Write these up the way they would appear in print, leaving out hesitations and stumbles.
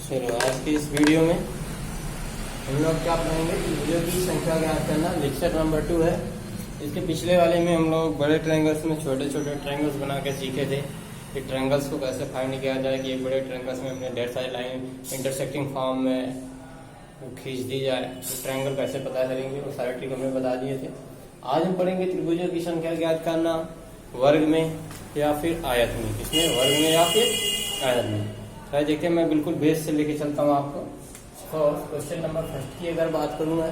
चलो आज की इस वीडियो में हम लोग क्या पढ़ेंगे, त्रिभुजों की संख्या ज्ञात करना। लेक्चर नंबर 2 है। इसके पिछले वाले में हम लोग बड़े ट्रायंगल्स में छोटे छोटे ट्रायंगल्स बना के सीखे थे कि ट्रायंगल्स को कैसे फाइंड किया जाए, कि एक बड़े ट्रायंगल्स में हमने ढेर सारी लाइन इंटरसेक्टिंग फॉर्म में खींच दी जाए तो ट्रायंगल कैसे पता करेंगे, वो सारे ट्रिक हमने बता दिए थे। आज हम पढ़ेंगे त्रिभुजों की संख्या ज्ञात करना वर्ग में या फिर आयत में। इसमें वर्ग में या फिर आयत में। तो देखिए मैं बिल्कुल बेस से लेके चलता हूँ आपको। तो क्वेश्चन नंबर फर्स्ट की अगर बात करूँ मैं,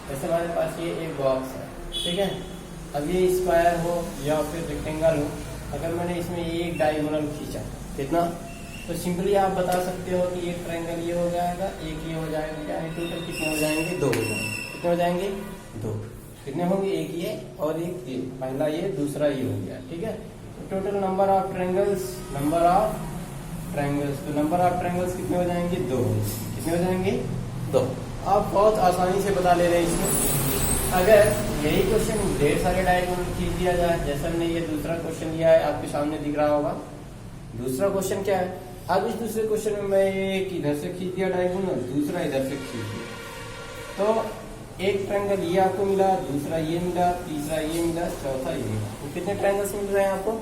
जैसे हमारे पास ये एक बॉक्स है, ठीक है। अब ये स्क्वायर हो या फिर रेक्टेंगल हो, अगर मैंने इसमें एक डायगोनल खींचा कितना, तो सिंपली आप बता सकते हो कि एक ट्रायंगल ये हो जाएगा, एक ये हो जाएगा, यानी टोटल कितने हो जाएंगे, 2 हो जाएंगे। कितने हो जाएंगे, 2। कितने होंगे, एक ये और एक ये, पहला ये दूसरा ये हो गया, ठीक है। तो टोटल नंबर ऑफ ट्रायंगल्स, तो नंबर ऑफ ट्रायंगल्स कितने हो जाएंगे, 2। कितने हो जाएंगे, 2। आप बहुत आसानी से बता ले रहे हैं इसमें। अगर यही क्वेश्चन ढेर सारे डायगोनल खींच दिया जाए, जैसा हमने ये दूसरा क्वेश्चन लिया है, आपके सामने दिख रहा होगा। दूसरा क्वेश्चन क्या है, अब इस दूसरे क्वेश्चन में मैं एक इधर से खींच दिया डायगोनल, दूसरा इधर से खींच दिया, तो एक ट्रायंगल ये आपको मिला, दूसरा ये मिला, तीसरा ये मिला, चौथा ये मिला। तो कितने ट्रायंगल्स मिल रहे हैं आपको?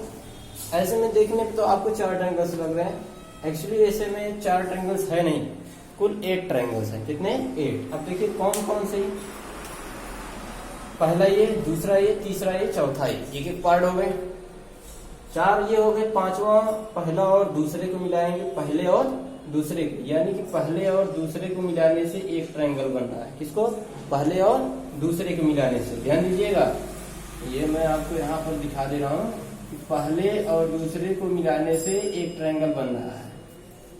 ऐसे में देखने पे तो आपको 4 ट्रायंगल्स लग रहे हैं। एक्चुअली ऐसे में 4 ट्रायंगल्स है नहीं, कुल 8 ट्रायंगल्स हैं। कितने, 8। अब देखिए कौन कौन से, पहला ये, दूसरा ये, तीसरा ये, चौथा ये, एक एक पार्ट हो गए। 4 ये हो गए, 5वां पहला और दूसरे को मिलाएंगे, पहले और दूसरे को, यानी कि पहले और दूसरे को मिलाने से एक ट्रायंगल बन रहा है। किसको, पहले और दूसरे को मिलाने से। ध्यान दीजिएगा, ये मैं आपको यहाँ पर दिखा दे रहा हूँ कि पहले और दूसरे को मिलाने से एक ट्रायंगल बन रहा है।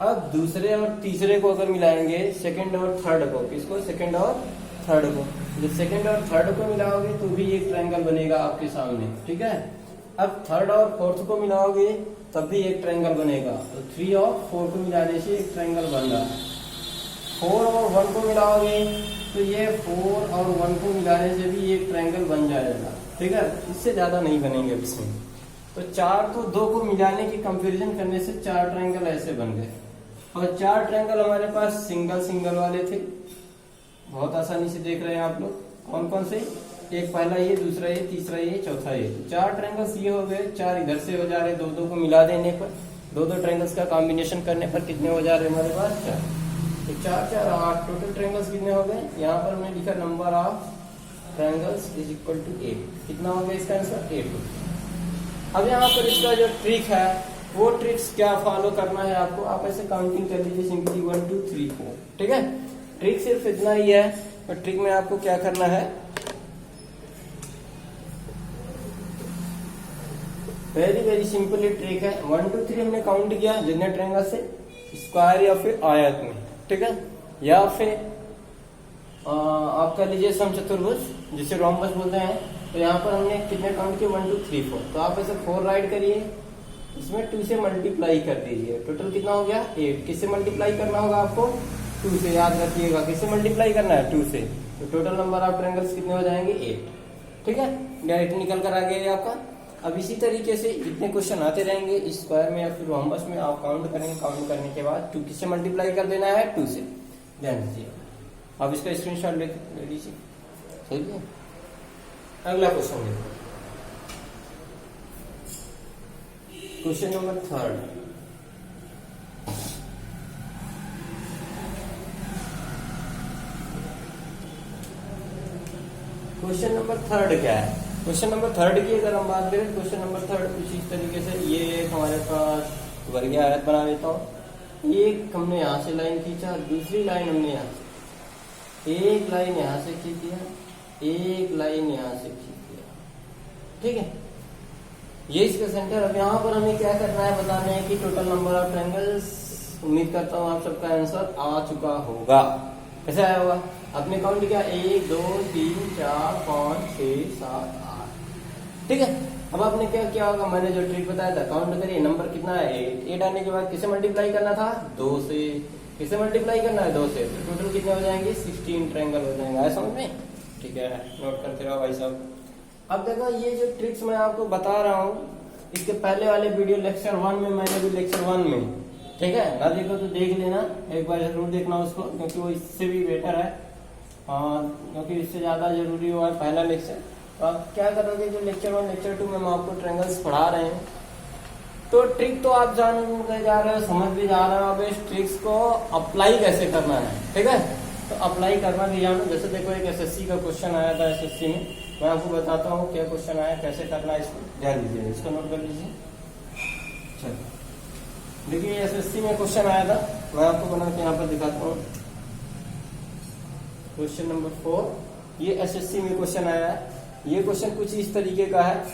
अब दूसरे और तीसरे को अगर मिलाएंगे, सेकंड और थर्ड को, किसको, सेकंड और थर्ड को, जब सेकंड और थर्ड को मिलाओगे तो भी एक ट्रायंगल बनेगा आपके सामने, ठीक है। अब थर्ड और फोर्थ को मिलाओगे तब भी एक ट्रायंगल बनेगा, तो 3 और 4 को मिलाने से एक ट्रायंगल बन रहा है। 4 और 1 को मिलाओगे तो ये 4 और 1 को मिलाने से भी एक ट्रायंगल बन जाएगा, ठीक है। इससे ज्यादा नहीं बनेंगे इसमें। तो 4 को 2 को मिलाने की कंपैरिजन करने से 4 ट्रायंगल ऐसे बन गए। और 4 ट्रायंगल हमारे पास सिंगल वाले थे, बहुत आसानी से देख रहे हैं आप लोग। कौन कौन से, एक पहला ये, दूसरा ये, तीसरा ये, चौथा ये। 4 ट्रायंगल्स ये हो गए, 4 इधर से हो जा रहे, 2 को मिला देने पर, 2 ट्रायंगल्स का कॉम्बिनेशन करने पर कितने हो जा रहे हमारे पास, 4। तो 4 8 टोटल ट्रायंगल्स कितने हो गए, यहाँ पर हमने लिखा number of triangles is equal to 8। कितना हो गया इसका आंसर, 8। अब यहाँ पर इसका जो ट्रिक है, वो ट्रिक्स क्या फॉलो करना है आपको, आप ऐसे काउंटिंग कर लीजिए सिंपली 1 2 3 4, ठीक है। ट्रिक सिर्फ इतना ही है, और ट्रिक में आपको क्या करना है, वेरी सिंपल ट्रिक है। 1 2 3 हमने काउंट किया जितने ट्रायंगल से, स्क्वायर या फिर आयत में, ठीक है, या फिर आप कर लीजिए समचतुर्भुज, जिसे रोम्बस बोलते हैं। तो यहाँ पर हमने कितने काउंट किए, 1 2 3 4। तो आप ऐसे 4 राइट करिए, इसमें 2 से मल्टीप्लाई कर दीजिए, टोटल कितना हो गया, 8। किससे मल्टीप्लाई करना होगा आपको, 2 से, याद रखिएगा किससे मल्टीप्लाई करना है, 2 से। तो टोटल नंबर ऑफ ट्रायंगल्स कितने हो जाएंगे, 8, ठीक है। डायरेक्ट निकल कर आ गया आपका। अब इसी तरीके से जितने क्वेश्चन आते रहेंगे स्क्वायर में या फिर रोम्बस में, आप काउंट करेंगे, काउंट करने के बाद 2 किससे मल्टीप्लाई कर देना है, 2 से। ध्यान दीजिए, अब इसका स्क्रीनशॉट ले लीजिए, ठीक है। अगला क्वेश्चन देखो, क्वेश्चन नंबर 3। क्वेश्चन नंबर 3 क्या है, क्वेश्चन नंबर 3 की अगर हम बात करें, क्वेश्चन नंबर 3 कुछ इस तरीके से, ये हमारे पास वर्गीय आयत बना देता हूँ। एक हमने यहाँ से लाइन खींचा, दूसरी लाइन हमने यहाँ से, एक लाइन यहाँ से खींच दिया, एक लाइन यहाँ से खींच दिया, ठीक है। ये इसका सेंटर। अब यहाँ पर हमें क्या करना है, बताना है कि टोटल नंबर ऑफ ट्रायंगल्स। उम्मीद करता हूँ आप सबका आंसर आ चुका होगा। कैसे आया होगा, आपने काउंट किया 1 2 3 4 5 6 7 8, ठीक है। अब आपने क्या किया होगा, मैंने जो ट्रिक बताया था, काउंट करिए, नंबर कितना है, 8 आने के बाद किसे मल्टीप्लाई करना था, 2 से। किसे मल्टीप्लाई करना है, 2 से। तो टोटल कितने हो जाएंगे, 16 ट्रायंगल हो जाएंगे। आया समझ में, ठीक है, नोट करते रहो भाई साहब। अब देखो ये जो ट्रिक्स मैं आपको बता रहा हूँ, इसके पहले वाले वीडियो लेक्चर 1 में मैंने भी लेक्चर 1 में ठीक है, ना देखो तो देख लेना, एक बार जरूर देखना उसको, क्योंकि वो इससे भी बेटर है, क्योंकि इससे ज्यादा जरूरी हुआ है पहला लेक्चर। तो आप क्या करोगे, जो लेक्चर 1 लेक्चर 2 में हम आपको ट्रायंगल्स पढ़ा रहे हैं, तो ट्रिक तो आप जान जा रहे हो, समझ भी जा रहे हो, अब इस ट्रिक्स को अप्लाई कैसे करना है, ठीक है। तो अप्लाई करना भी जानो। जैसे देखो एक एसएससी का क्वेश्चन आया था, एसएससी में मैं आपको बताता हूँ क्या क्वेश्चन आया, कैसे करना है, इसको ध्यान दीजिए, इसको नोट कर लीजिए। चलो देखिए, एसएससी में क्वेश्चन आया था, मैं आपको बना के यहाँ पर दिखाता हूँ। क्वेश्चन नंबर 4, ये एसएससी में क्वेश्चन आया है। ये क्वेश्चन कुछ इस तरीके का है,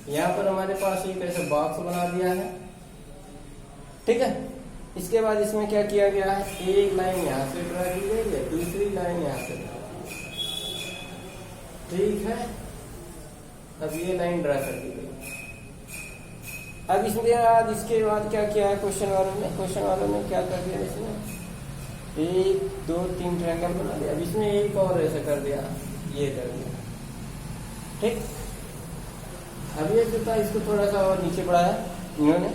यहाँ पर हमारे पास एक ऐसा बॉक्स बना दिया है, ठीक है। इसके बाद इसमें क्या किया गया है, एक लाइन यहाँ से ड्रा की गई है, दूसरी लाइन यहाँ से ड्रा की गई, ठीक है। अब ये लाइन ड्रा कर दी गई। अब इसके बाद क्या किया है क्वेश्चन वालों ने क्या कर दिया, इसमें 1 2 3 ट्रायंगल बना दिया। अब इसमें एक और ऐसा कर दिया, ये कर दिया, ठीक। अब ये जो था, इसको थोड़ा सा और नीचे बढ़ाया इन्होंने,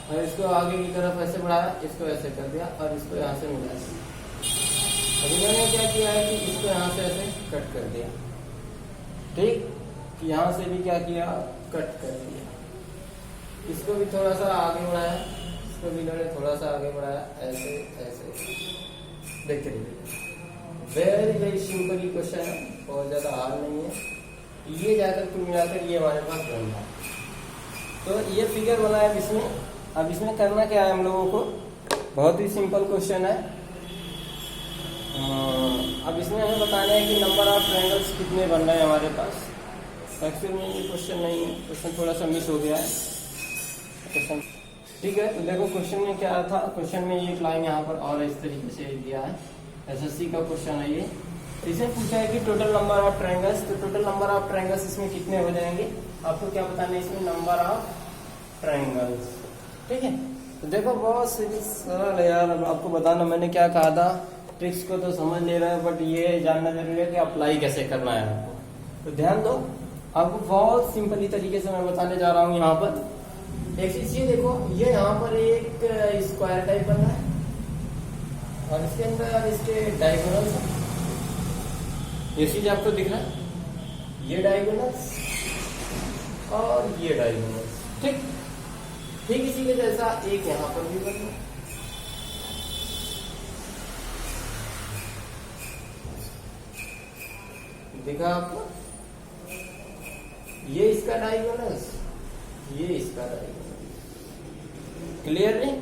और इसको आगे की तरफ ऐसे बढ़ाया, इसको ऐसे कर दिया, और इसको यहाँ से मिला दिया। अब इन्होंने क्या किया है कि इसको यहाँ से ऐसे कट कर दिया, ठीक। यहाँ से भी क्या किया, कट कर दिया। इसको भी थोड़ा सा आगे बढ़ाया, इसको भी इन्होंने थोड़ा सा आगे बढ़ाया, ऐसे ऐसे। देखते रहिए, वेरी वेरी सिंपल क्वेश्चन है, बहुत ज्यादा हार्ड नहीं है। ये जाकर कुल मिलाकर ये हमारे पास बन रहा है। तो ये फिगर बना है इसमें। अब इसमें करना क्या है हम लोगों को, बहुत ही सिंपल क्वेश्चन है। अब इसमें हमें बताना है कि नंबर ऑफ ट्रायंगल्स कितने बन रहे हैं हमारे पास। एक्चुअली में ये क्वेश्चन नहीं है, क्वेश्चन थोड़ा सा मिस हो गया है क्वेश्चन, ठीक है। तो देखो क्वेश्चन में क्या था, क्वेश्चन में एक लाइन यहाँ पर और इस तरीके से दिया है, एसएससी का क्वेश्चन है ये। इसे पूछा है कि टोटल नंबर ऑफ ट्रायंगल्स, तो टोटल नंबर ऑफ ट्रायंगल्स इसमें कितने हो जाएंगे, आपको क्या बताना है इसमें, नंबर ऑफ ट्रायंगल्स, ठीक है। तो देखो बहुत सरल है यार, आपको बताना, मैंने क्या कहा था, ट्रिक्स को तो समझ ले रहे हैं, बट ये जानना जरूरी है कि अप्लाई कैसे करना है आपको। तो ध्यान दो, आपको बहुत सिंपली तरीके से मैं बताने जा रहा हूँ। यहाँ पर एक चीज ये देखो, ये यहाँ पर एक स्क्वायर टाइप बना है, और इसके अंदर इसके डायगोनल, ये चीज आपको दिख रहा है, ये डायगोनल्स और ये डायगोनल्स, ठीक। ठीक इसी के जैसा एक यहाँ पर भी बना, दिखा आपको, ये इसका डायगोनल्स, ये इसका डायगोनल्स, क्लियर नहीं।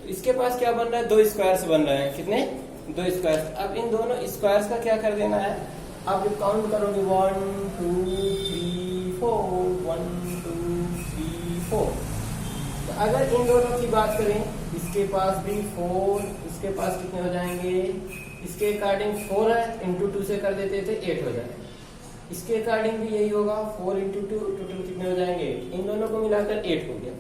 इसके पास क्या बन रहा है, 2 स्क्वायर्स बन रहे हैं, कितने, 2 स्क्वायर्स। अब इन दोनों स्क्वायर्स का क्या कर देना है, आप जब काउंट करोगे 1 2 3 4, 1 2 3 4, तो अगर इन दोनों की बात करें, इसके पास भी 4, इसके पास कितने हो जाएंगे, इसके अकॉर्डिंग 4 है, इंटू 2 से कर देते थे 8 हो जाए, इसके अकॉर्डिंग भी यही होगा, 4 इंटू 2, टोटल कितने हो जाएंगे, इन दोनों को मिलाकर 8 हो गया।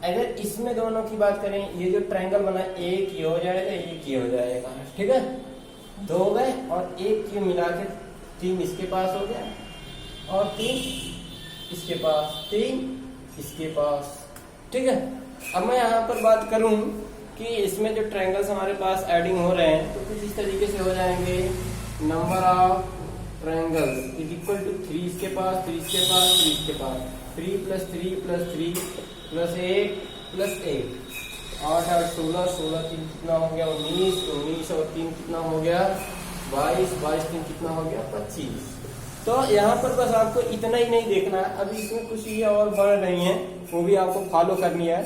अगर इसमें दोनों की बात करें, ये जो ट्रायंगल बना, एक ये हो जाएगा, एक ये हो जाएगा, ठीक है, 2 हो गए, और एक ये मिलाकर 3 इसके पास हो गया, और 3 इसके पास, 3 इसके पास, ठीक है। अब मैं यहाँ पर बात करूं कि इसमें जो ट्रायंगल्स हमारे पास एडिंग हो रहे हैं, तो कुछ इस तरीके से हो जाएंगे, number of triangles is equal to 3 इसके पास, 3 इसके पास, 3 इसके पास, 3 + 3 + 3 + 1 + 1, 8 8 16, 16 3 कितना हो गया, 19, 19 और 3 कितना हो गया, 22, 22 3 कितना हो गया, 25। तो यहाँ पर बस आपको इतना ही नहीं देखना है, अभी इसमें कुछ ये और बढ़ रही हैं, वो भी आपको फॉलो करनी है।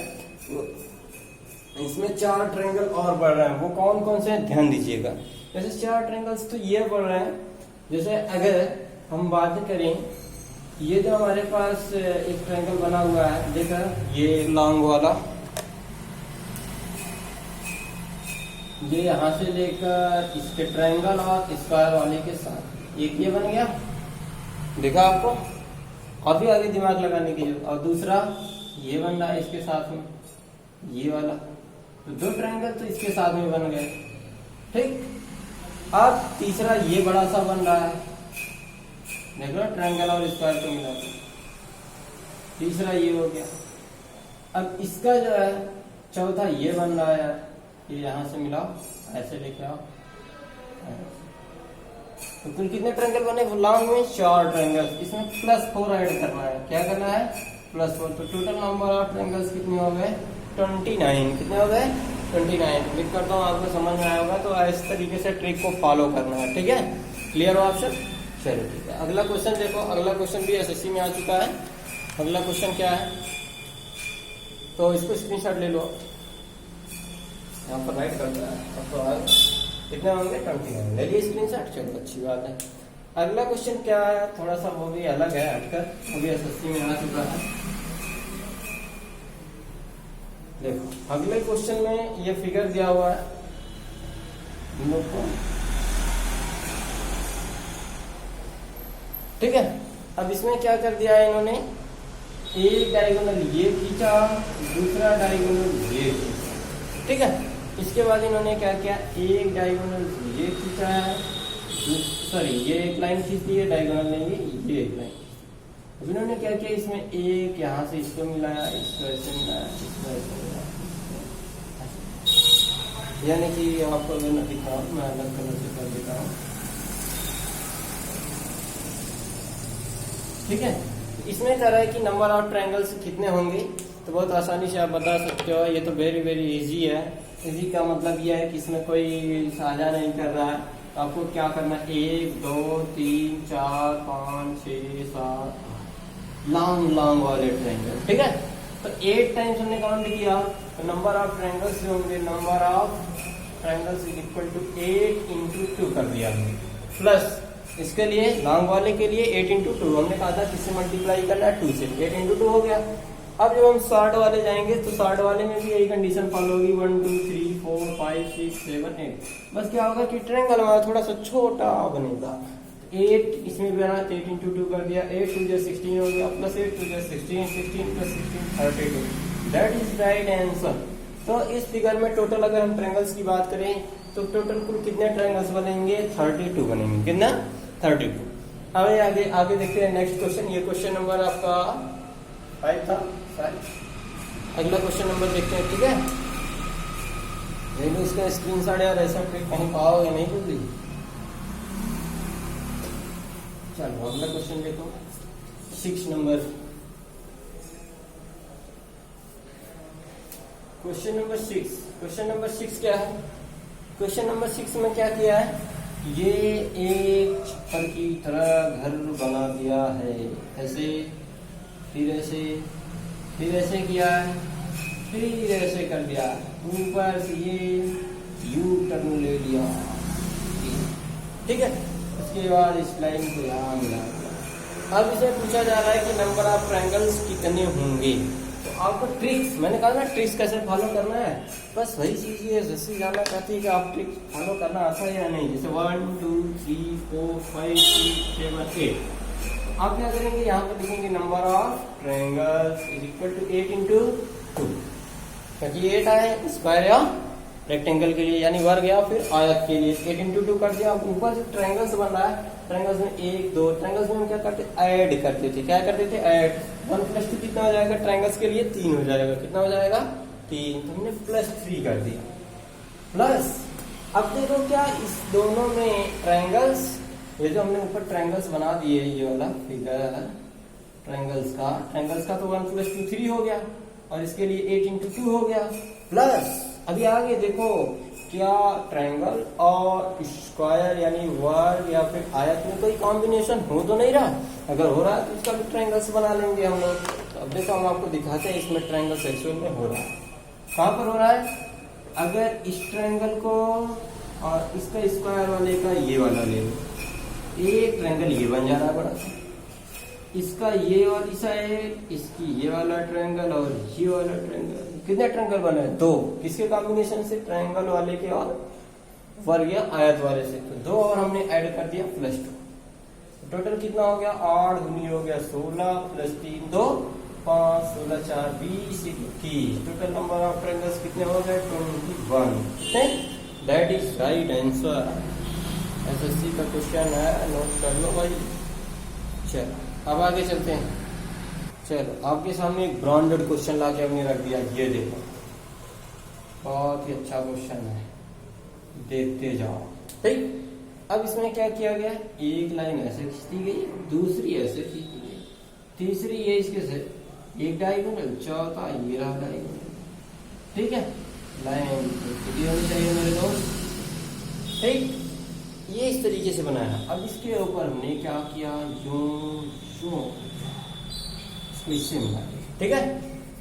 इसमें 4 ट्रायंगल और बढ़ रहे हैं, वो कौन कौन से हैं ध्यान दीजिएगा। जैसे 4 ट्रायंगल्स तो ये बढ़ रहे हैं, जैसे अगर हम बात करें, ये जो हमारे पास एक ट्रायंगल बना हुआ है, देखा ये लॉन्ग वाला, ये यहाँ से लेकर इसके ट्रायंगल और स्क्वायर वाले के साथ एक ये बन गया, देखा आपको, और भी आगे दिमाग लगाने की जरूरत। और दूसरा ये बन रहा है इसके साथ में, ये वाला, तो 2 ट्रायंगल तो इसके साथ में बन गए, ठीक। अब तीसरा ये बड़ा सा बन रहा है, देख लो ट्रायंगल और स्क्वायर को मिला के, तीसरा ये हो गया, अब इसका जो है चौथा ये बन रहा है, ये यहां से मिलाओ, ऐसे लेके आओ। तो कुल कितने ट्रायंगल बने लॉन्ग में? 4 ट्रायंगल। इसमें +4 ऐड करना है। क्या करना है? +4। तो टोटल नंबर ऑफ ट्रायंगल्स कितने हो गए? 29। कितने हो गए? 29। लिख करता हूँ, आपको समझ में आया होगा। तो इस तरीके से ट्रिक को फॉलो करना है, ठीक है? क्लियर हो ऑप्शन? चलो ठीक है। अगला क्वेश्चन देखो, अगला क्वेश्चन भी एसएससी में आ चुका है। अगला क्वेश्चन क्या है, तो इसको स्क्रीनशॉट ले लो, यहाँ पर राइट करता है। अब तो आगे कितने होंगे? 29। ले लिए स्क्रीनशॉट, चलो अच्छी बात है। अगला क्वेश्चन क्या है, थोड़ा सा वो भी अलग है, हटकर, वो भी एसएससी में आ चुका है। देखो अगले क्वेश्चन में ये फिगर दिया हुआ है इन लोग को, ठीक है? अब इसमें क्या कर दिया है इन्होंने, एक डायगोनल ये खींचा, दूसरा डायगोनल ये खींचा, ठीक है? इसके बाद इन्होंने क्या किया, एक डायगोनल ये खींचा है, सॉरी ये एक लाइन खींच दी है, डायगोनल लेंगे ये एक लाइन। अब इन्होंने क्या किया, इसमें एक यहाँ से इसको मिलाया, इसको ऐसे मिलाया, इसको ऐसे मिलाया, यानी कि आपको अगर मैं दिखाऊं, मैं अलग कलर से कर देता हूँ, ठीक है? इसमें कह रहा है कि नंबर ऑफ ट्रायंगल्स कितने होंगे, तो बहुत आसानी से आप बता सकते हो। ये तो वेरी वेरी इजी है। इजी का मतलब ये है कि इसमें कोई साझा नहीं कर रहा है। आपको क्या करना है, 1 2 3 4 5 6 7 लॉन्ग वाले ट्रायंगल, ठीक है? तो 8 टाइम्स हमने काउंट किया, तो नंबर ऑफ ट्रायंगल्स जो होंगे, number of triangles is equal to 8 × 2 कर दिया हमने, प्लस इसके लिए लॉन्ग वाले के लिए 8 × 2 हमने कहा था किससे मल्टीप्लाई करना है, 2 से। 8 × 2 हो गया। अब जब हम शॉर्ट वाले जाएंगे तो शॉर्ट वाले में भी यही कंडीशन फॉलो होगी, 1 2 3 4 5 6 7 8। बस क्या होगा कि ट्रायंगल हमारा थोड़ा सा छोटा बनेगा। 8 इसमें भी बना, 8 × 2 कर दिया, 8 2 16 हो गया, plus 8 2 16, 16 + 16 32। That is right answer. तो इस फिगर में टोटल अगर हम ट्रायंगल्स की बात करें तो टोटल कुल कितने ट्रायंगल्स बनेंगे? 32 बनेंगे। कितना? 32। अब आगे आगे देखते हैं नेक्स्ट क्वेश्चन। ये क्वेश्चन नंबर आपका 5 था, 5। अगला क्वेश्चन नंबर देखते हैं, ठीक है? ले लो इसका स्क्रीनशॉट यार, ऐसा ट्रिक कहीं पाओगे नहीं जल्दी। चलो अगला क्वेश्चन देखो, 6 number. Question number 6। Question number 6 क्या है? क्वेश्चन नंबर 6 में क्या किया है, ये एक छप्पर की तरह घर बना दिया है, ऐसे, फिर ऐसे, फिर ऐसे किया है, फिर ऐसे कर दिया, ऊपर से ये यू टर्न ले लिया, ठीक है? उसके बाद इस लाइन को यहाँ मिला दिया। अब इसे पूछा जा रहा है कि नंबर ऑफ ट्रायंगल्स कितने होंगे। तो आपको ट्रिक्स, मैंने कहा ना ट्रिक्स कैसे फॉलो करना है, बस वही चीज ये जैसे जानना चाहती है कि आप ट्रिक्स फॉलो करना आता है या नहीं। जैसे 1 2 3 4 5 6 7 8। आप क्या करेंगे, यहाँ पर लिखेंगे number of triangles is equal to 8 × 2, क्योंकि 8 आए स्क्वायर या रेक्टेंगल के लिए, यानी वर्ग या फिर आयत के लिए 8 × 2 कर दिया। अब ऊपर जो ट्रायंगल्स बन रहा है, ट्रायंगल्स में 1 2 ट्रायंगल्स में हम क्या करते, ऐड करते थे। क्या करते थे? ऐड। 1 + 2 कितना हो जाएगा? ट्रायंगल्स के लिए 3 हो जाएगा। कितना हो जाएगा? 3। तो हमने +3 कर दिया, प्लस। अब देखो क्या इस दोनों में ट्रायंगल्स, ये जो हमने ऊपर ट्रायंगल्स बना दिए, ये वाला फिगर ट्रायंगल्स का तो 1 + 2 3 हो गया, और इसके लिए 8 × 2 हो गया, प्लस अभी आगे देखो क्या ट्रायंगल और स्क्वायर यानी वर्ग या फिर आयत में कोई कॉम्बिनेशन हो तो नहीं रहा। अगर हो रहा है तो इसका भी ट्रायंगल्स बना लेंगे हम लोग। तो अब देखो हम आपको दिखाते हैं इसमें ट्रायंगल्स एक्चुअल में हो रहा है। कहाँ पर हो रहा है? अगर इस ट्रायंगल को और इसका स्क्वायर वाले का ये वाला ले लो, एक ट्रायंगल ये बन जा रहा है बड़ा सा, इसका ये वाली साइड, इसकी ये वाला ट्रायंगल और ये वाला ट्रायंगल। कितने ट्रायंगल बने? 2। किसके कॉम्बिनेशन से? ट्रायंगल वाले के और वर्ग या आयत वाले से। तो 2 और हमने ऐड कर दिया +2। टोटल कितना हो गया? 8 दूनी हो गया 16, + 3 2 5 16 4 20 21। टोटल नंबर ऑफ ट्रायंगल्स कितने हो गए? 21। That is right answer. SSC का क्वेश्चन है, नोट कर लो भाई। चलो अब आगे चलते हैं। चलो आपके सामने एक ब्रांडेड क्वेश्चन ला के हमने रख दिया, ये देखो बहुत ही अच्छा क्वेश्चन है, देखते जाओ। ठीक, अब इसमें क्या किया गया, एक लाइन ऐसे खींच दी गई, दूसरी ऐसे खींच दी गई, तीसरी ये इसके से एक डायगोनल, चौथा ये रहा डायगोनल। ठीक है, लाइन कितनी होनी चाहिए मेरे दोस्त। ठीक, ये इस तरीके से बनाया। अब इसके ऊपर हमने क्या किया, यूं इससे मिला। ठीक है,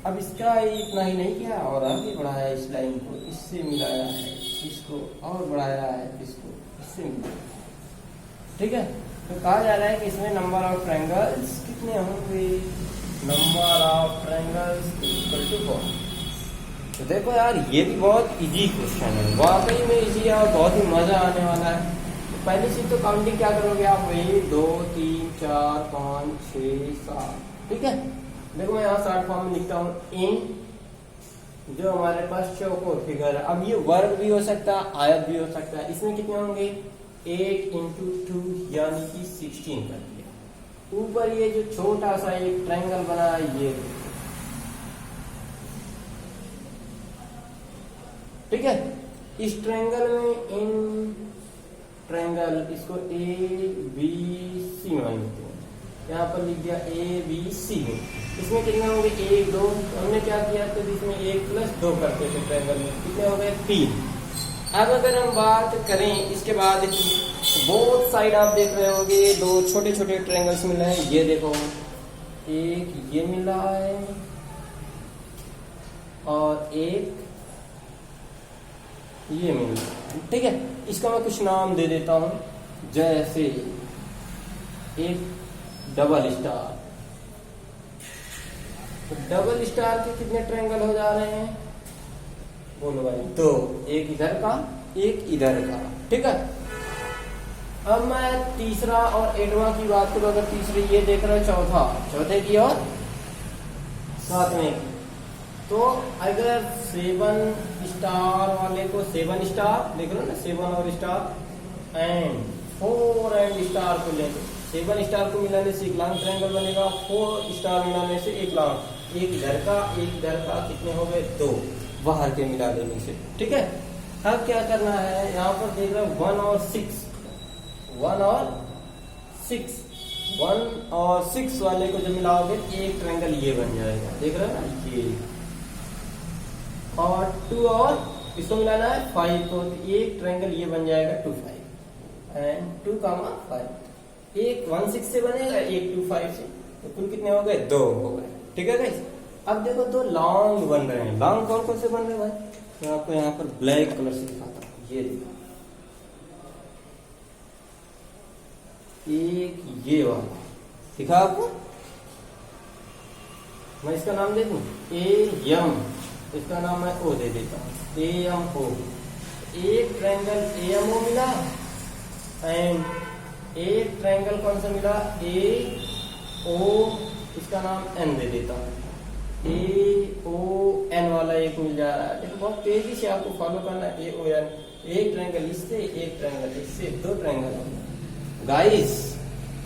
अब इसका इतना ही नहीं किया और आगे बढ़ाया, इस लाइन को इससे मिलाया है, इसको और बढ़ाया है, इसको इससे मिलाया। ठीक है, तो कहा जा रहा है कि इसमें नंबर ऑफ ट्रायंगल्स कितने होंगे, number of triangles equal to 4। तो देखो यार ये भी बहुत इजी क्वेश्चन है, वाकई में इजी है और बहुत ही मजा आने वाला है। तो पहली चीज तो काउंटिंग क्या करोगे आप, 1 2 3 4 5 6 7। ठीक है, देखो मैं यहाँ शॉर्ट फॉर्म में लिखता हूँ, इन जो हमारे पास चौकोर फिगर है। अब ये वर्ग भी हो सकता है, आयत भी हो सकता है। इसमें कितने होंगे, 8 × 2 यानी कि 16 कर दिया। ऊपर ये जो छोटा सा एक ट्रायंगल बना है, ये ठीक है, इस ट्रायंगल में इन ट्रायंगल इसको ABC मानते हैं, यहाँ पर लिख दिया ABC में। इसमें कितने होंगे, 1 2, हमने क्या किया तो इसमें 1 + 2 करते थे ट्रायंगल में, कितने हो गए 3। अब अगर हम बात करें इसके बाद, बोथ साइड आप देख रहे होगे दो छोटे छोटे ट्रायंगल्स मिल रहे हैं। ये देखो, एक ये मिल रहा है और एक ये मिल रहा है। ठीक है, इसका मैं कुछ नाम दे देता हूं, जैसे एक डबल स्टार। तो डबल स्टार के कितने ट्रायंगल हो जा रहे हैं, बोलो भाई, 2, एक इधर का एक इधर का। ठीक है, अब मैं तीसरा और 8वां की बात करूं, अगर तीसरे ये देख रहे हो, चौथे की और 7वें की, तो अगर 7 स्टार वाले को 7 स्टार देख लो ना, 7 और स्टार एंड 4 एंड स्टार को ले, 7 स्टार को मिलाने से एक लॉन्ग ट्रायंगल बनेगा, 4 स्टार मिलाने से एक लॉन्ग, एक इधर का एक इधर का, कितने हो गए 2 बाहर के मिला देने से। ठीक है, अब क्या करना है, यहाँ पर देख रहे हो 1 और 6, 1 और 6 वाले को जब मिलाओगे एक ट्रायंगल ये बन जाएगा, देख रहे हो ना ये, और 2 और इसको मिलाना है 5 को, तो एक ट्रायंगल ये बन जाएगा 2 5 एंड 2, 5। एक 1 6 से बनेगा, एक 2 5 से, तो कुल कितने हो गए 2 हो गए। ठीक है गाइस, अब देखो 2 लॉन्ग बन रहे हैं। लॉन्ग कौन से बन रहे हैं भाई, मैं आपको यहाँ पर ब्लैक कलर से दिखाता हूँ, ये देखो, एक ये वाला दिखा आपको, मैं इसका नाम दे दूं AM, इसका नाम मैं O दे देता हूँ, AMO। एक ट्रायंगल AMO मिला एंड एक ट्रायंगल कौन सा मिला, AO, इसका नाम N दे देता हूँ, AON वाला एक मिल जा रहा है। देखो बहुत तेजी से आपको फॉलो करना है, AON, एक ट्रायंगल इससे, एक ट्रायंगल इससे, 2 ट्रायंगल। गाइस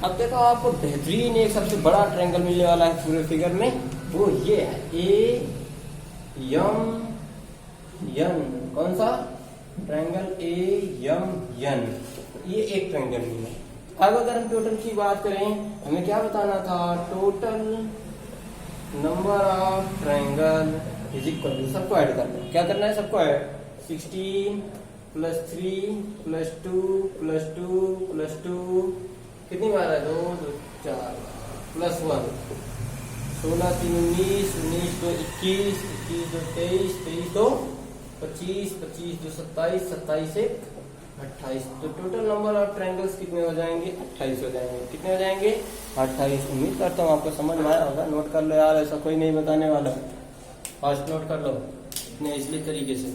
अब देखो आपको बेहतरीन एक सबसे बड़ा ट्रायंगल मिलने वाला है पूरे फिगर में, वो ये है AMN। कौन सा ट्रायंगल, AMN, ये एक ट्रायंगल मिला। अब अगर हम टोटल की बात करें, हमें क्या बताना था, total number of triangle is equal to, सबको ऐड करना है, क्या करना है, सबको ऐड, 16 + 3 + 2 + 2 + 2, कितनी बार है, 2 2 4 +1, 16 3 19, 19 2 21, 21 2 23, 23 2 25, 25 2 27, 27 1 28। तो टोटल नंबर ऑफ ट्रायंगल्स कितने हो जाएंगे, 28 हो जाएंगे। कितने हो जाएंगे, 28। उम्मीद करता हूँ आपको समझ में आया होगा। नोट कर लो यार, ऐसा कोई नहीं बताने वाला, फास्ट नोट कर लो, इतने इसलिए तरीके से,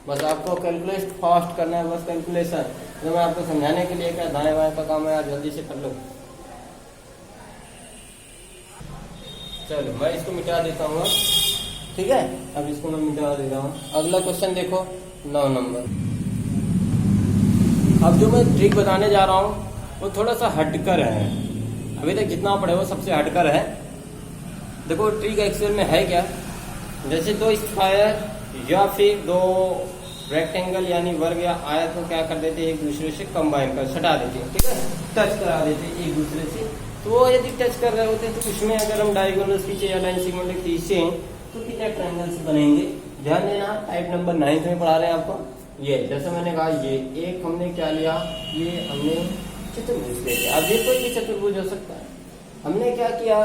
बस आपको कैलकुलेट फास्ट करना है, बस कैलकुलेशन जो मैं आपको समझाने के लिए क्या दाएं बाएं का काम है यार, जल्दी से कर लो। चलो मैं इसको मिटा देता हूँ, ठीक है, अब इसको मैं मिटा दे रहा हूँ। अगला क्वेश्चन देखो, 9 नंबर। अब जो मैं ट्रिक बताने जा रहा हूँ वो थोड़ा सा हटकर है, अभी तक जितना पढ़े वो सबसे हटकर है। देखो ट्रिक एक्चुअल में है क्या, जैसे दो स्क्वायर या फिर दो रेक्टेंगल यानी वर्ग या आयत को क्या कर देते हैं, एक दूसरे से कंबाइन कर सटा देते हैं, ठीक है, टच करा देते हैं एक दूसरे से। तो वो यदि टच कर रहे होते हैं तो उसमें अगर हम डायगोनल्स खींचे या लाइन सेगमेंट खींचे तो कितने ट्रायंगल्स बनेंगे। ध्यान देना, टाइप नंबर 9 में पढ़ा रहे हैं आपको। ये जैसे मैंने कहा, ये एक हमने क्या लिया, ये हमने चतुर्भुज ले लिया। अब ये कोई भी चतुर्भुज हो सकता है। हमने क्या किया,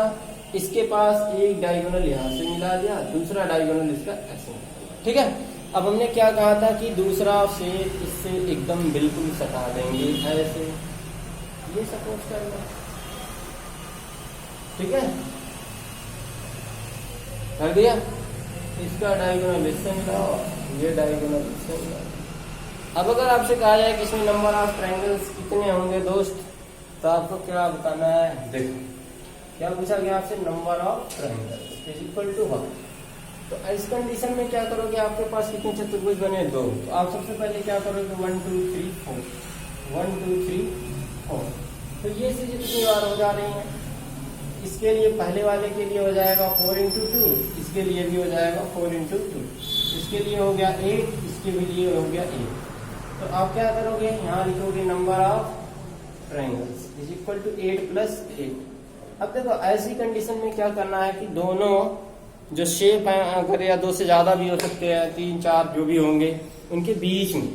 इसके पास एक डायगोनल यहाँ से मिला दिया, दूसरा डायगोनल इसका ऐसे मिला दिया, ठीक है। अब हमने क्या कहा था कि दूसरा शेप इससे एकदम बिल्कुल सटा देंगे ऐसे, ये सपोज करना, ठीक है, कर दिया। इसका डायगोनल इससे मिला और ये डायगोनल इससे मिला। अब अगर आपसे कहा जाए कि इसमें नंबर ऑफ ट्रायंगल्स कितने होंगे दोस्त, तो आपको क्या बताना है, देखो क्या पूछा गया आपसे, number of triangles is equal to 1। तो इस कंडीशन में क्या करोगे, आपके पास कितने चतुर्भुज बने, 2। तो आप सबसे पहले क्या करोगे, 1 2 3 4, 1 2 3 4। तो ये चीजें कितनी बार हो जा रही हैं, इसके लिए पहले वाले के लिए हो जाएगा 4 × 2, इसके लिए भी हो जाएगा 4 × 2, इसके लिए हो गया 8, इसके भी लिए हो गया 8। तो आप क्या करोगे, यहाँ लिखोगे number of triangles is equal to 8 + 8। अब देखो ऐसी कंडीशन में क्या करना है कि दोनों जो शेप है, अगर या दो से ज्यादा भी हो सकते हैं, 3 4 जो भी होंगे, उनके बीच में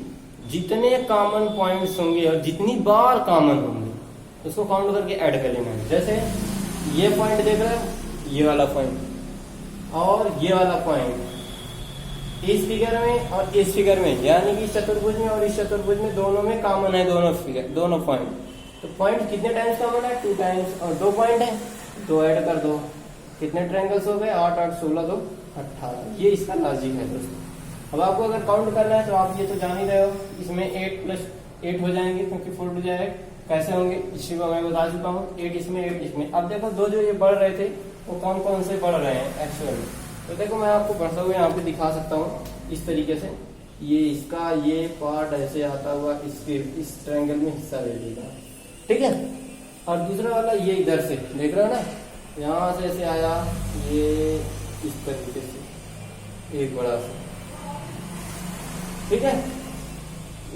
जितने कॉमन पॉइंट्स होंगे और जितनी बार कॉमन होंगे उसको काउंट करके ऐड कर लेना है। जैसे ये पॉइंट देख रहे हो, ये वाला पॉइंट और ये वाला पॉइंट इस फिगर में और इस फिगर में, यानी कि चतुर्भुज में और इस चतुर्भुज में दोनों में कॉमन है, दोनों फिगर, दोनों पॉइंट। तो पॉइंट कितने टाइम्स कॉमन है, 2 टाइम्स, और 2 पॉइंट है, 2 ऐड कर दो, कितने ट्रायंगल्स हो गए, 8 8 16 2 18। ये इसका लॉजिक है दोस्तों। अब आपको अगर काउंट करना है तो आप ये तो जान ही रहे हो, इसमें 8 + 8 हो जाएंगे क्योंकि 4 टू जाए, कैसे होंगे इसी को मैं बता चुका हूँ, 8 इसमें 8 इसमें। अब देखो दो जो ये बढ़ रहे थे वो कौन कौन से बढ़ रहे हैं एक्चुअल में, तो देखो मैं आपको बढ़ता हुआ यहाँ पे दिखा सकता हूँ इस तरीके से। ये इसका ये पार्ट ऐसे आता हुआ इसके इस ट्रायंगल में हिस्सा ले लेगा, ठीक है। और दूसरा वाला ये इधर से देख रहे हो ना, यहाँ से ऐसे आया, ये इस तरीके से एक बड़ा सा, ठीक है।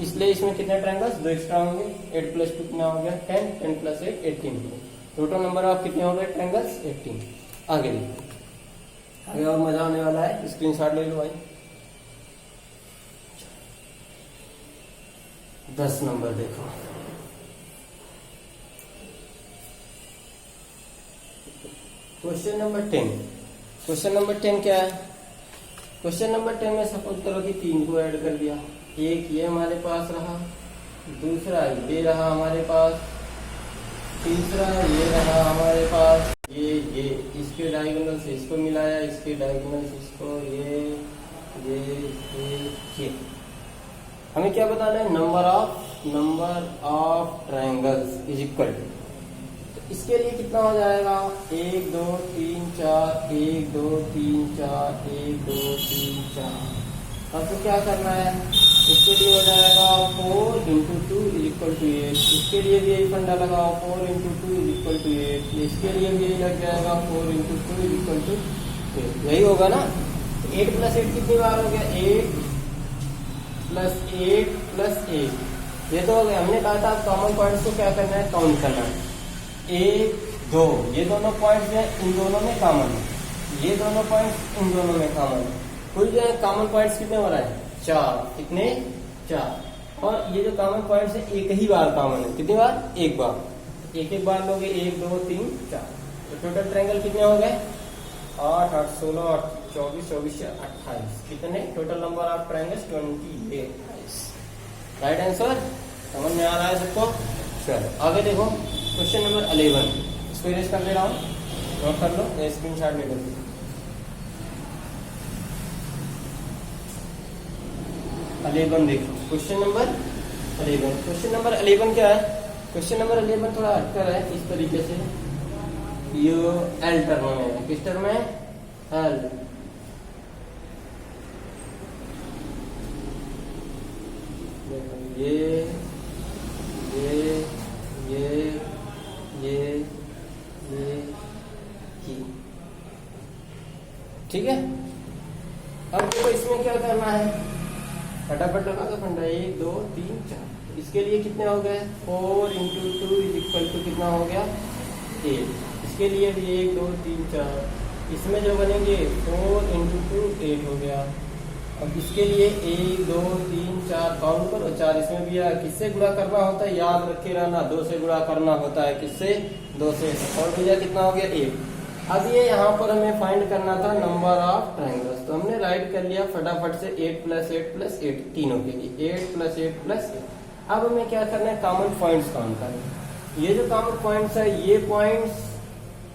इसलिए इसमें कितने ट्रायंगल्स, 2 एक्स्ट्रा होंगे, 8 + 2 कितना हो गया, 10, 10 + 8 18। टोटल नंबर ऑफ कितने हो गए ट्रायंगल्स, 18। आगे देखो, आगे और मजा आने वाला है, स्क्रीनशॉट ले लो भाई। 10 नंबर देखो, क्वेश्चन नंबर 10। क्वेश्चन नंबर 10 क्या है, क्वेश्चन नंबर 10 में सपोज करो कि 3 को ऐड कर लिया, एक ये हमारे पास रहा, दूसरा ये रहा हमारे पास, तीसरा ये रहा हमारे पास, ये इसके डायगोनल से इसको मिलाया, इसके डायगोनल से इसको, ये। हमें क्या बताना है, number of triangles is equal to, इसके लिए कितना हो जाएगा, 1 2 3 4, 1 2 3 4, 1 2 3 4। अब तो क्या करना है, इसके लिए हो जाएगा 4 × 2 = 8, इसके लिए भी यही फंडा लगाओ, 4 × 2 = 8, इसके लिए भी यही लग जाएगा 4 × 2 = 8, यही होगा ना। 8 + 8 कितनी बार हो गया, 8 + 8 + 1, ये तो हो गया। हमने कहा था कॉमन पॉइंट्स को क्या करना है, काउंट करना है, 1 2, ये दोनों पॉइंट्स हैं, इन दोनों में कॉमन है, ये दोनों पॉइंट्स इन दोनों में कॉमन है। कुल जो है कॉमन पॉइंट्स कितने हो रहा है, 4, कितने 4। और ये जो कॉमन पॉइंट्स है एक ही बार कॉमन है, कितनी बार, एक बार, एक बार लोगे, 1 2 3 4। तो टोटल ट्रायंगल कितने हो गए, 8 8 16 24 24 28, कितने total number of triangles 28। Right answer समझ में आ रहा है सबको। चलो आगे देखो, क्वेश्चन नंबर 11, इसको इरेज कर ले रहा हूँ, नोट कर लो, स्क्रीनशॉट ले लो। देखो क्वेश्चन नंबर 11। क्वेश्चन नंबर 11 क्या है, क्वेश्चन नंबर 11 थोड़ा हटकर है, इस तरीके से ये एल टर्म में है, किस टर्म में, एल। ये ठीक है। अब देखो इसमें क्या करना है, फटाफट लगा दो फंडा, 1 2 3 4। इसके लिए कितने हो गए, 4 × 2 = कितना हो गया, 8। इसके लिए भी 1 2 3 4। इसमें जो बनेंगे 4 × 2 8 हो गया। अब इसके लिए 1 2 3 4 काउंट करो, 4 इसमें भी है। किससे गुणा करना होता है, याद रखे रहना, 2 से गुणा करना होता है। किससे, 2 से। और भैया कितना हो गया, 1। अब ये यहाँ पर हमें फाइंड करना था नंबर ऑफ ट्रायंगल्स, तो हमने राइट कर लिया फटाफट से 8 + 8 + 8 तीनों के लिए, 8 + 8 + 8। अब हमें क्या करना है, कॉमन पॉइंट्स काउंट करना। ये जो कॉमन पॉइंट्स है, ये पॉइंट्स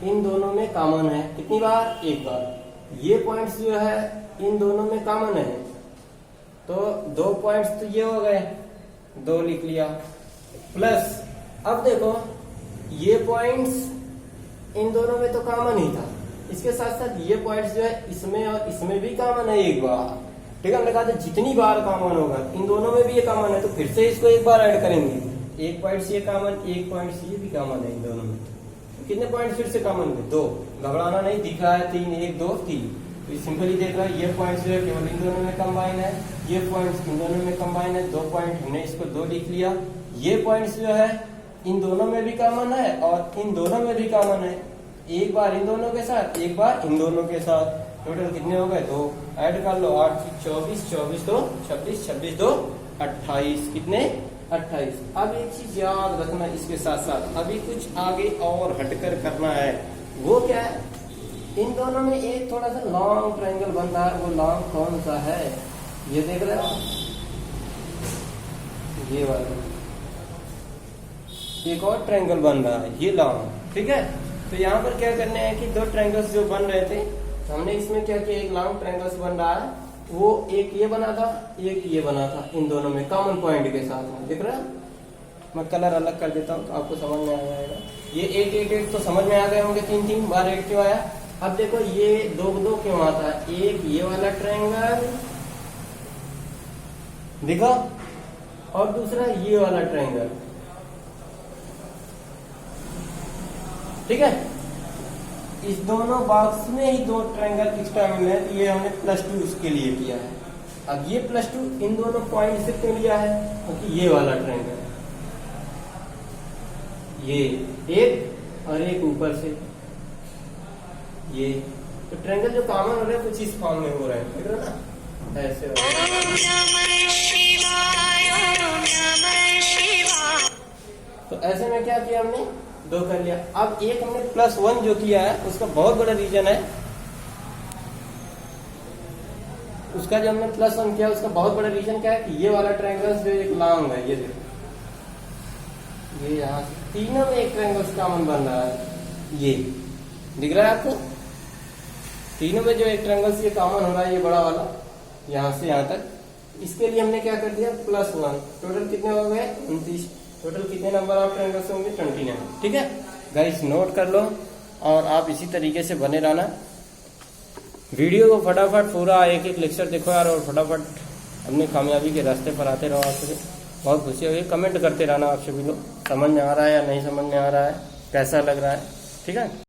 इन दोनों में कॉमन है, कितनी बार, एक बार। ये पॉइंट्स जो है इन दोनों में कॉमन है, तो 2 पॉइंट्स तो ये हो गए, 2 लिख लिया। प्लस अब देखो ये पॉइंट्स इन दोनों में तो कॉमन ही था, इसके साथ साथ ये पॉइंट्स जो है इसमें और इसमें भी कॉमन है एक बार। ठीक है, हमने कहा था जितनी बार कॉमन होगा इन दोनों में भी ये कॉमन है, तो फिर से इसको एक बार ऐड करेंगे। 1 पॉइंट ये कॉमन, 1 पॉइंट ये भी कॉमन है इन दोनों में। तो कितने पॉइंट फिर से कॉमन हुए, 2। घबराना नहीं, दिख रहा है 3 1 2 3। तो सिंपली देख रहा है ये पॉइंट जो है केवल इन दोनों में कंबाइन है, ये पॉइंट्स इन दोनों में कंबाइन है। 2 पॉइंट हमने इसको 2 लिख लिया। ये पॉइंट्स जो है इन दोनों में भी कॉमन है और इन दोनों में भी कॉमन है, एक बार इन दोनों के साथ, एक बार इन दोनों के साथ। टोटल कितने हो गए, 2। ऐड कर लो, 8 24 24 2 26 26 2 28। कितने, 28। अब एक चीज याद रखना इसके साथ साथ, अभी कुछ आगे और हटकर करना है। वो क्या है, इन दोनों में एक थोड़ा सा लॉन्ग ट्रायंगल बन रहा है। वो लॉन्ग कौन सा है, ये देख रहे हो, ये वाला एक और ट्रायंगल बन रहा है, ये लॉन्ग। ठीक है, तो यहाँ पर क्या करने हैं कि 2 ट्रायंगल्स जो बन रहे थे, हमने इसमें क्या किया, एक लॉन्ग ट्रायंगल्स बन रहा है, वो एक ये बना था, एक ये बना था, इन दोनों में कॉमन पॉइंट के साथ में। दिख रहा है, मैं कलर अलग कर देता हूँ तो आपको समझ में आ जाएगा। ये 8 8 8 तो समझ में आ गए होंगे, 3 3 बार 8 क्यों आया। अब देखो ये 2 2 क्यों आता है, एक ये वाला ट्रायंगल देखो और दूसरा ये वाला ट्रायंगल। ठीक है, इस दोनों बॉक्स में ही 2 ट्रायंगल एक्स्ट्रा मिले हैं, ये हमने +2 इसके लिए किया है। अब ये +2 इन दोनों पॉइंट से क्यों लिया है, क्योंकि ये वाला ट्रायंगल, ये एक और एक ऊपर से ये, तो ट्रायंगल जो कॉमन हो रहे हैं कुछ इस फॉर्म में हो रहे हैं, देख रहे हो ना, ऐसे हो रहे हैं। तो ऐसे में क्या किया हमने, 2 कर लिया। अब एक हमने +1 जो किया है उसका बहुत बड़ा रीजन है, उसका जो हमने +1 किया उसका बहुत बड़ा रीजन क्या है कि ये वाला ट्रायंगल जो एक लॉन्ग है, ये देखो, ये यहाँ तीनों में एक ट्रायंगल कॉमन बन रहा है, ये दिख रहा है आपको, तीनों में जो एक ट्रायंगल ये कॉमन हो रहा है, ये बड़ा वाला यहाँ से यहाँ तक। इसके लिए हमने क्या कर दिया, +1। टोटल कितने हो गए, 29। टोटल कितने नंबर ऑफ ट्रायंगल्स होंगे, 29। ठीक है गाइस, नोट कर लो और आप इसी तरीके से बने रहना। वीडियो को फटाफट पूरा एक एक लेक्चर देखो यार, और फटाफट अपनी कामयाबी के रास्ते पर आते रहो। आपसे बहुत खुशी होगी, कमेंट करते रहना आप सभी लोग, समझ में आ रहा है या नहीं समझ में आ रहा है, कैसा लग रहा है। ठीक है।